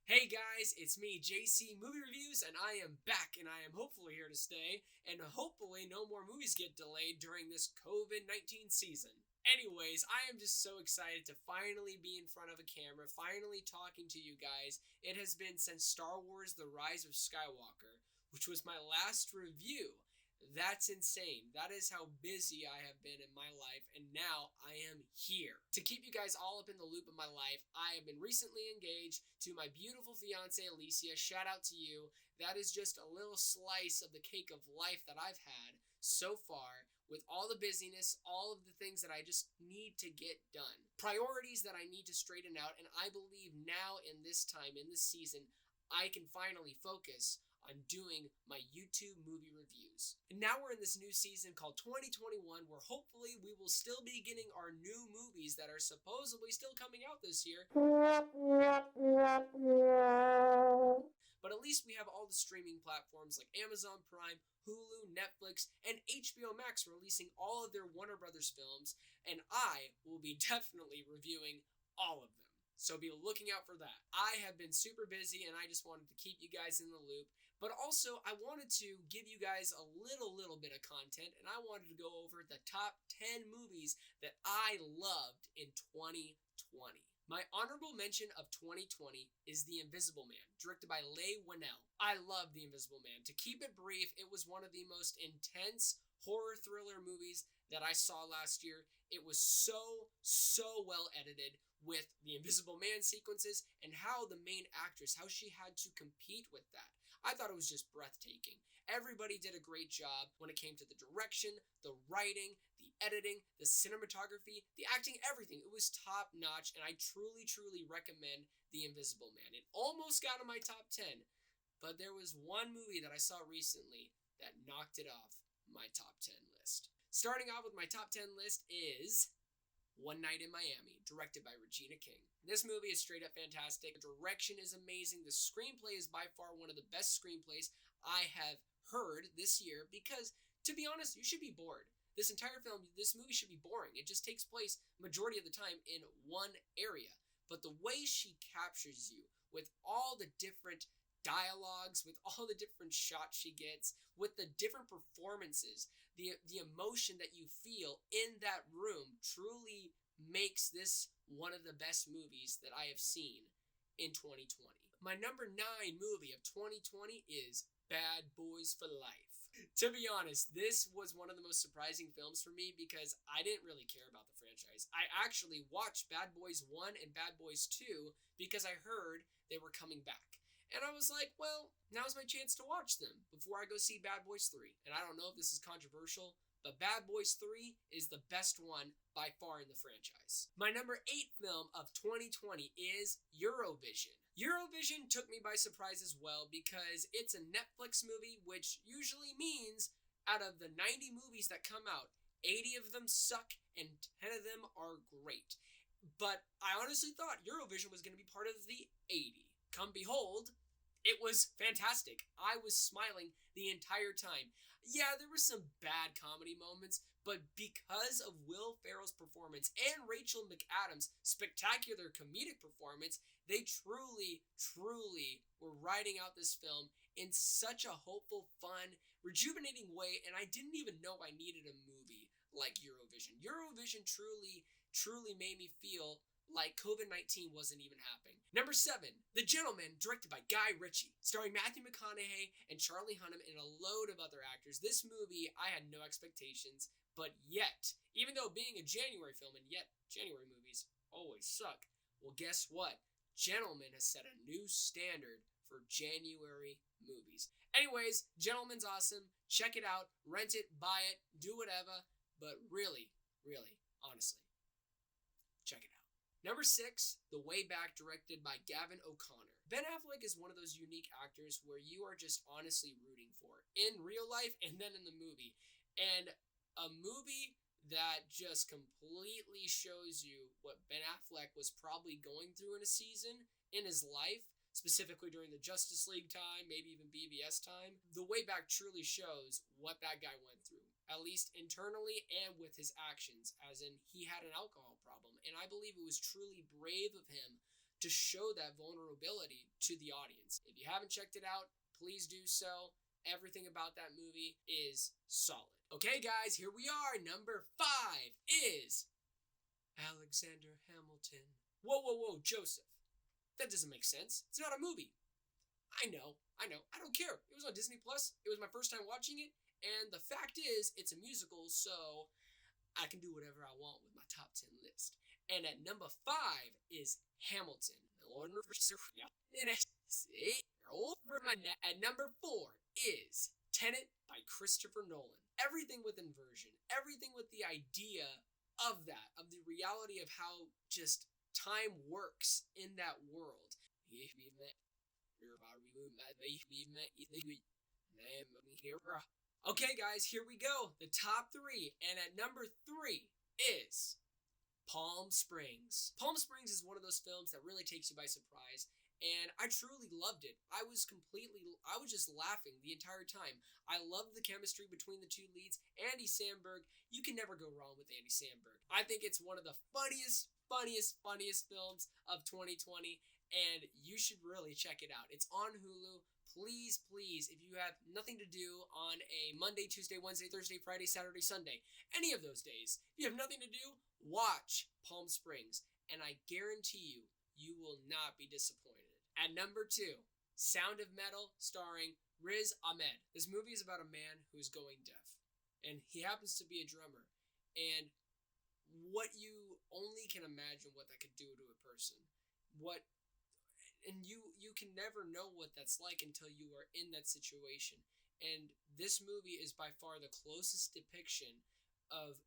Hey guys, it's me, JC Movie Reviews, and I am back, and I am hopefully here to stay, and hopefully no more movies get delayed during this COVID-19 season. Anyways, I am just so excited to finally be in front of a camera, finally talking to you guys. It has been since Star Wars The Rise of Skywalker, which was my last review. That's insane. That is how busy I have been in my life, and now I am here. To keep you guys all up in the loop of my life, I have been recently engaged to my beautiful fiance, Alicia. Shout out to you. That is just a little slice of the cake of life that I've had so far with all the busyness, all of the things that I just need to get done. Priorities that I need to straighten out, and I believe now in this time, in this season, I can finally focus on doing my YouTube movie reviews. And now we're in this new season called 2021 where hopefully we will still be getting our new movies that are supposedly still coming out this year. But at least we have all the streaming platforms like Amazon Prime, Hulu, Netflix, and HBO Max releasing all of their Warner Brothers films, and I will be definitely reviewing all of them. So be looking out for that. I have been super busy and I just wanted to keep you guys in the loop. But also, I wanted to give you guys a little bit of content, and I wanted to go over the top 10 movies that I loved in 2020. My honorable mention of 2020 is The Invisible Man, directed by Leigh Whannell. I love The Invisible Man. To keep it brief, it was one of the most intense horror thriller movies that I saw last year. It was so well edited with the Invisible Man sequences and how the main actress, how she had to compete with that. I thought it was just breathtaking. Everybody did a great job when it came to the direction, the writing, the editing, the cinematography, the acting, everything. It was top notch, and I truly recommend The Invisible Man. It almost got in my top 10, but there was one movie that I saw recently that knocked it off my top 10 list. Starting off with my top 10 list is One Night in Miami, directed by Regina King. This movie is straight up fantastic. The direction is amazing. The screenplay is by far one of the best screenplays I have heard this year because, to be honest, you should be bored. This entire film, this movie should be boring. It just takes place majority of the time in one area. But the way she captures you with all the different dialogues, with all the different shots she gets, with the different performances, the emotion that you feel in that room truly makes this one of the best movies that I have seen in 2020. My number 9 movie of 2020 is Bad Boys for Life. To be honest, this was one of the most surprising films for me because I didn't really care about the franchise. I actually watched Bad Boys 1 and Bad Boys 2 because I heard they were coming back. And I was like, well, now's my chance to watch them before I go see Bad Boys 3. And I don't know if this is controversial, but Bad Boys 3 is the best one by far in the franchise. My number 8 film of 2020 is Eurovision. Eurovision took me by surprise as well because it's a Netflix movie, which usually means out of the 90 movies that come out, 80 of them suck and 10 of them are great. But I honestly thought Eurovision was going to be part of the 80. Come behold, it was fantastic. I was smiling the entire time. Yeah, there were some bad comedy moments, but because of Will Ferrell's performance and Rachel McAdams' spectacular comedic performance, they truly were writing out this film in such a hopeful, fun, rejuvenating way, and I didn't even know I needed a movie like Eurovision. Eurovision truly made me feel like COVID-19 wasn't even happening. Number 7, The Gentleman, directed by Guy Ritchie, starring Matthew McConaughey and Charlie Hunnam and a load of other actors. This movie, I had no expectations, but yet, even though being a January film, and yet January movies always suck, well, guess what? Gentleman has set a new standard for January movies. Anyways, Gentleman's awesome. Check it out, rent it, buy it, do whatever, but really, honestly, check it out. Number 6, The Way Back, directed by Gavin O'Connor. Ben Affleck is one of those unique actors where you are just honestly rooting for in real life and then in the movie. And a movie that just completely shows you what Ben Affleck was probably going through in a season in his life, specifically during the Justice League time, maybe even BVS time. The Way Back truly shows what that guy went through, at least internally and with his actions, as in he had an alcohol problem. And I believe it was truly brave of him to to show that vulnerability to the audience. If you haven't checked it out, please do so. Everything about that movie is solid. Okay, guys, here we are. Number 5 is Alexander Hamilton. Whoa, Joseph. That doesn't make sense. It's not a movie. I know. I don't care. It was on Disney Plus. It was my first time watching it. And the fact is, it's a musical, so I can do whatever I want with my top 10 list. And at number 5 is Hamilton. At number 4 is Tenet by Christopher Nolan. Everything with inversion, everything with the idea of that, of the reality of how just time works in that world. Okay, guys, here we go. The top 3. And at number 3 is Palm Springs. Palm Springs is one of those films that really takes you by surprise. And I truly loved it. I was just laughing the entire time. I loved the chemistry between the two leads. Andy Samberg, you can never go wrong with Andy Samberg. I think it's one of the funniest films of 2020, and you should really check it out. It's on Hulu. Please, if you have nothing to do on a Monday, Tuesday, Wednesday, Thursday, Friday, Saturday, Sunday, any of those days, if you have nothing to do, watch Palm Springs, and I guarantee you will not be disappointed. At number 2, Sound of Metal, starring Riz Ahmed. This movie is about a man who's going deaf, and he happens to be a drummer. And what you only can imagine what that could do to a person. And you can never know what that's like until you are in that situation. And this movie is by far the closest depiction of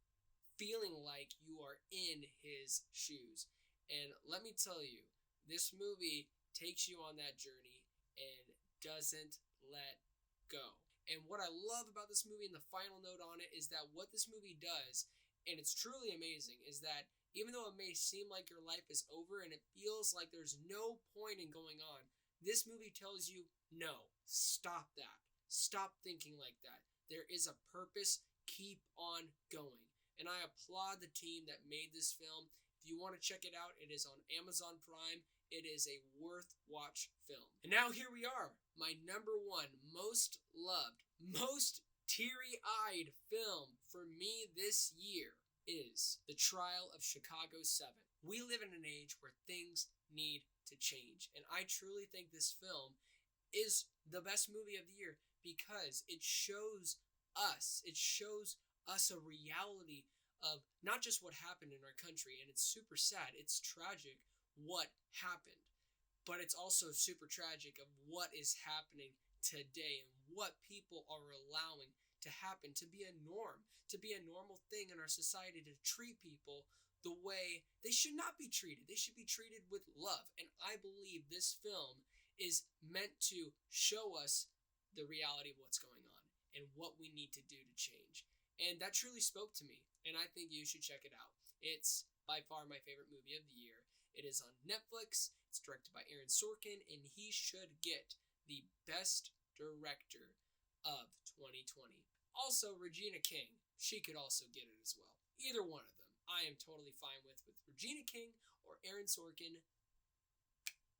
feeling like you are in his shoes. And let me tell you, this movie takes you on that journey and doesn't let go. And what I love about this movie, and the final note on it, is that what this movie does, and it's truly amazing, is that even though it may seem like your life is over and it feels like there's no point in going on, this movie tells you, no, stop that. Stop thinking like that. There is a purpose. Keep on going. And I applaud the team that made this film. If you want to check it out, it is on Amazon Prime. It is a worth watch film. And now here we are. My number 1 most loved, most teary-eyed film for me this year is The Trial of Chicago 7. We live in an age where things need to change. And I truly think this film is the best movie of the year because it shows us a reality of not just what happened in our country, and it's super sad, it's tragic what happened, but it's also super tragic of what is happening today and what people are allowing to happen, to be a norm, to be a normal thing in our society, to treat people the way they should not be treated. They should be treated with love. And I believe this film is meant to show us the reality of what's going on and what we need to do to change. And that truly spoke to me, and I think you should check it out. It's by far my favorite movie of the year. It is on Netflix. It's directed by Aaron Sorkin, and he should get the Best Director of 2020. Also, Regina King. She could also get it as well. Either one of them, I am totally fine with Regina King or Aaron Sorkin.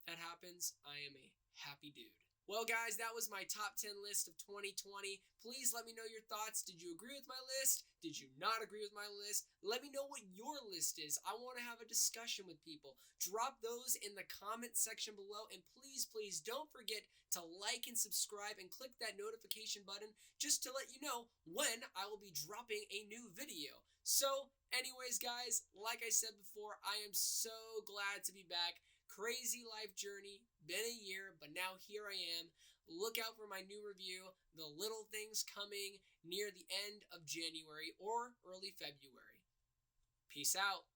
That happens, I am a happy dude. Well, guys, that was my top 10 list of 2020. Please let me know your thoughts. Did you agree with my list? Did you not agree with my list? Let me know what your list is. I want to have a discussion with people. Drop those in the comment section below. And please don't forget to like and subscribe and click that notification button just to let you know when I will be dropping a new video. So, anyways, guys, like I said before, I am so glad to be back. Crazy life journey, been a year, but now here I am. Look out for my new review, The Little Things, coming near the end of January or early February. Peace out.